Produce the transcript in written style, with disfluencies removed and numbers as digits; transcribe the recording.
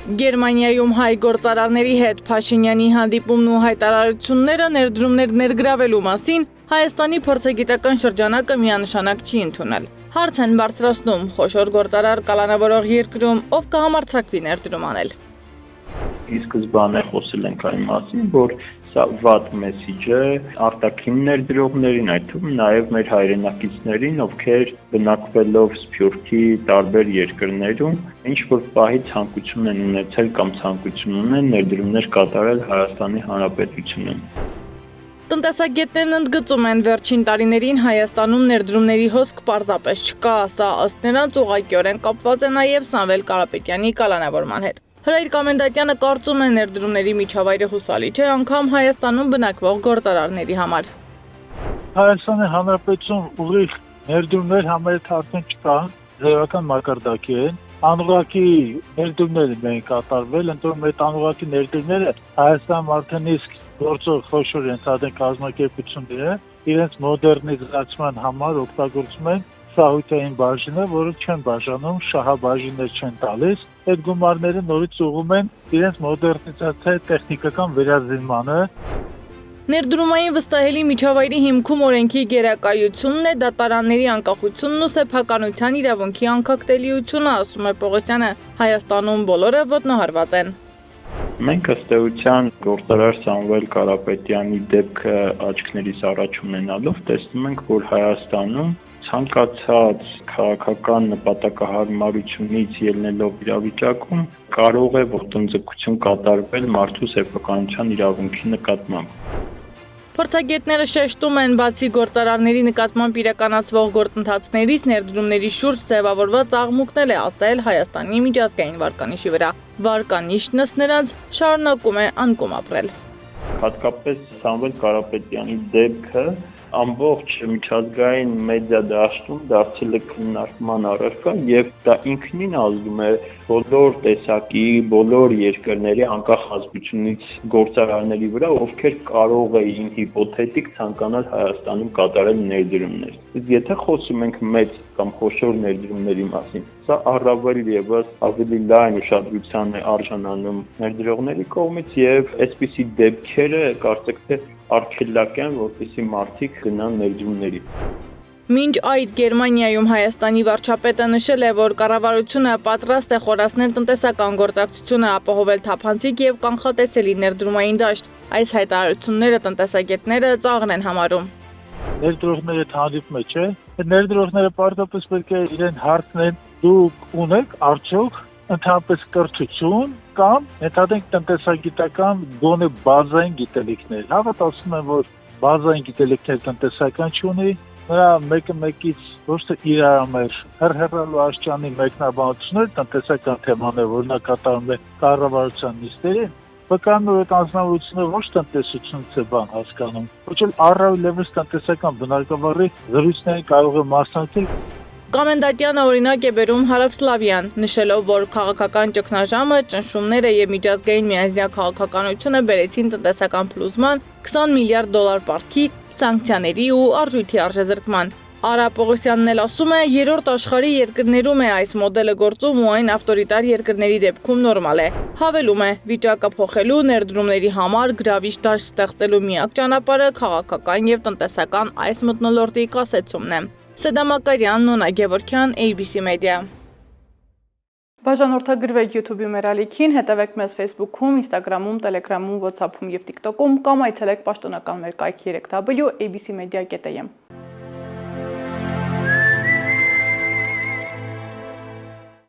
Գերմանիայում հայ գործարարների հետ Փաշինյանի հանդիպումն ու հայտարարությունները ներդրումներ ներգրավելու մասին Հայաստանի փորձագիտական շրջանակը միանշանակ չի ընդունել։ Հարց են բարձրացնում խոշոր գործարար կալանավորող երկրում ով կհամարձակվի ներդրում անել։ Ի սկզբանե խոսել ենք այն մասին, որ սա վատ մեսիջ է արտաքին ներդրողներին, այդ թվում նաև մեր հայրենակիցներին, ովքեր բնակվելով Սփյուռքի տարբեր երկրներում, ինչ որ պահի ցանկություն են ունեցել կամ ցանկություն ունեն ներդրումներ կատարել Հայաստանի Հանրապետությունում։ Տնտեսագետներն ընդգծում են վերջին տարիներին Հայաստանում ներդրումների հոսք պարզապես չկա, սա ըստ նրանց ուղղակիորեն կապված է նաև Սամվել Կարապետյանի կալանավորման հետ։ Հրայր Կամենդատյանը կարծում է ներդրումների միջավայրը հուսալի չէ անգամ Հայաստանում բնակվող գործարարների համար։ Հայաստանի Հանրապետություն ուրիշ ներդրումներ համարյա արդեն չկա, ձևական մակարդակի են։ Անուղղակի ներդրումներ են կատարվել, ընդորում այդ անուղղակի ներդրումները Հայաստանում արդեն իսկ գործող խոշոր ենթադրենք կազմակերպությունները իրենց մոդեռնիզացման համար օգտագործում են սահույթային բաժինը, որը չեն բաժանում, շահաբաժիններ չեն տալիս, այդ գումարները նորից ուղղում են իրենց մոդեռնիզացիայի տեխնիկական վերազինմանը։ Ներդրումային վստահելի միջավայրի հիմքում օրենքի գերակայությունն է, դատարանների անկախությունն ու սեփականության իրավունքի անկախտելիությունը, ասում է Պողոսյանը, Հայաստանում բոլորը ոտնահարված են։ Մենք ըստ էության գործարար Սամվել Կարապետյանի դեպքը աչքներիս առաջ ունենալով տեսնում ենք, որ Հայաստանում ցանկացած քաղաքական նպատակահարմարությունից ելնելով իրավիճակում կարող է ոտնձգություն կատարվել մարդու սեփականության իրավունքի նկատմամբ։ Փորձագետները շեշտում են, բացի գործարարների նկատմամբ իրականացվող գործընթացներից ներդրումների շուրջ ձևավորված աղմուկն է ազդել Հայաստանի միջազգային վարկանիշի վրա։ Վարկանիշն ըստ նրանց շարունակում է անկում ապրել։ Հատկապես Սամվել Կարապետյանի դեպքը ամբողջ միջազգային մեդիա դաշտում դարձել է քննարկման առարկա եւ դա ինքնին ազդում է բոլոր տեսակի, բոլոր երկրների անկախ ազգությունից գործարարների վրա, ովքեր կարող էին հիպոթետիկ ցանկանալ Հայաստանում կատարել ներդրումներ։ Իսկ եթե խոսում ենք մեծ կամ խոշոր ներդրումների մասին, սա առավել եւս ավելի լայն ուշադրության է արժանանում ներդրողների կողմից եւ այսպիսի դեպքերը կարծեք թե արգելակ են, որպեսզի մարդիկ գնան ներդրումների։ Մինչ այդ Գերմանիայում Հայաստանի վարչապետը նշել է, որ կառավարությունը պատրաստ է խորացնել տնտեսական գործակցությունը, ապահովել թափանցիկ եւ կանխատեսելի ներդրումային դաշտ։ Այս հայտարարությունները տնտեսագետները ծաղր են համարում։ Ներդրողները հանդիպում է, չէ՞։ Այդ ներդրողները պարզապես պետք է իրեն հարցնեն՝ դուք ունեք արդյոք ընդհանրապես կրթություն կամ ենթադրենք տնտեսագիտական գոնե բազային գիտելիքներ։ Հավատ ասում են, որ բազային գիտելիքներ տնտեսական չունի, նրա մեկը մեկից ոչ թե իրարամեր հեռալու աշճանի մեկնաբանություններ տնտեսական թեմաներ, որ նա կատարում է կառավարության նիստերին, վկայում է անձնավորությունը ոչ տնտեսությունից է բան հասկանում, ոչ էլ առավելևս տնտեսական բնագավառի զրույցներին կարող է մասնակցել։ Կամենդատյանը օրինակ է բերում Հարավսլավիան, նշելով, որ քաղաքական ճգնաժամը, ճնշումները եւ միջազգային միասնյա քաղաքականությունը բերեցին տնտեսական փլուզման, 20 միլիարդ դոլար պարտքի, սանկցիաների ու արժույթի արժեզրկման։ Արա Պողոսյանն էլ ասում է, երրորդ աշխարհի երկրներում է այս մոդելը գործում ու այն ավտորիտար երկրների դեպքում նորմալ է։ Հավելում է, վիճակը փոխելու ներդրումների համար գրավիչ դաշտ ստեղծելու միակ ճանապարհը քաղաքական եւ տնտեսական այս մթնոլորտի կասեցումն է։ Սեդա Մակարյան, Նոնա Գևորգյան, ABC Media։ Բաժանորդագրվեք YouTube-ի մեր ալիքին, հետևեք մեզ Facebook-ում, Instagram-ում, Telegram-ում, WhatsApp-ում եւ TikTok-ում կամ այցելեք պաշտոնական մեր կայքի 3w abcmedia.am։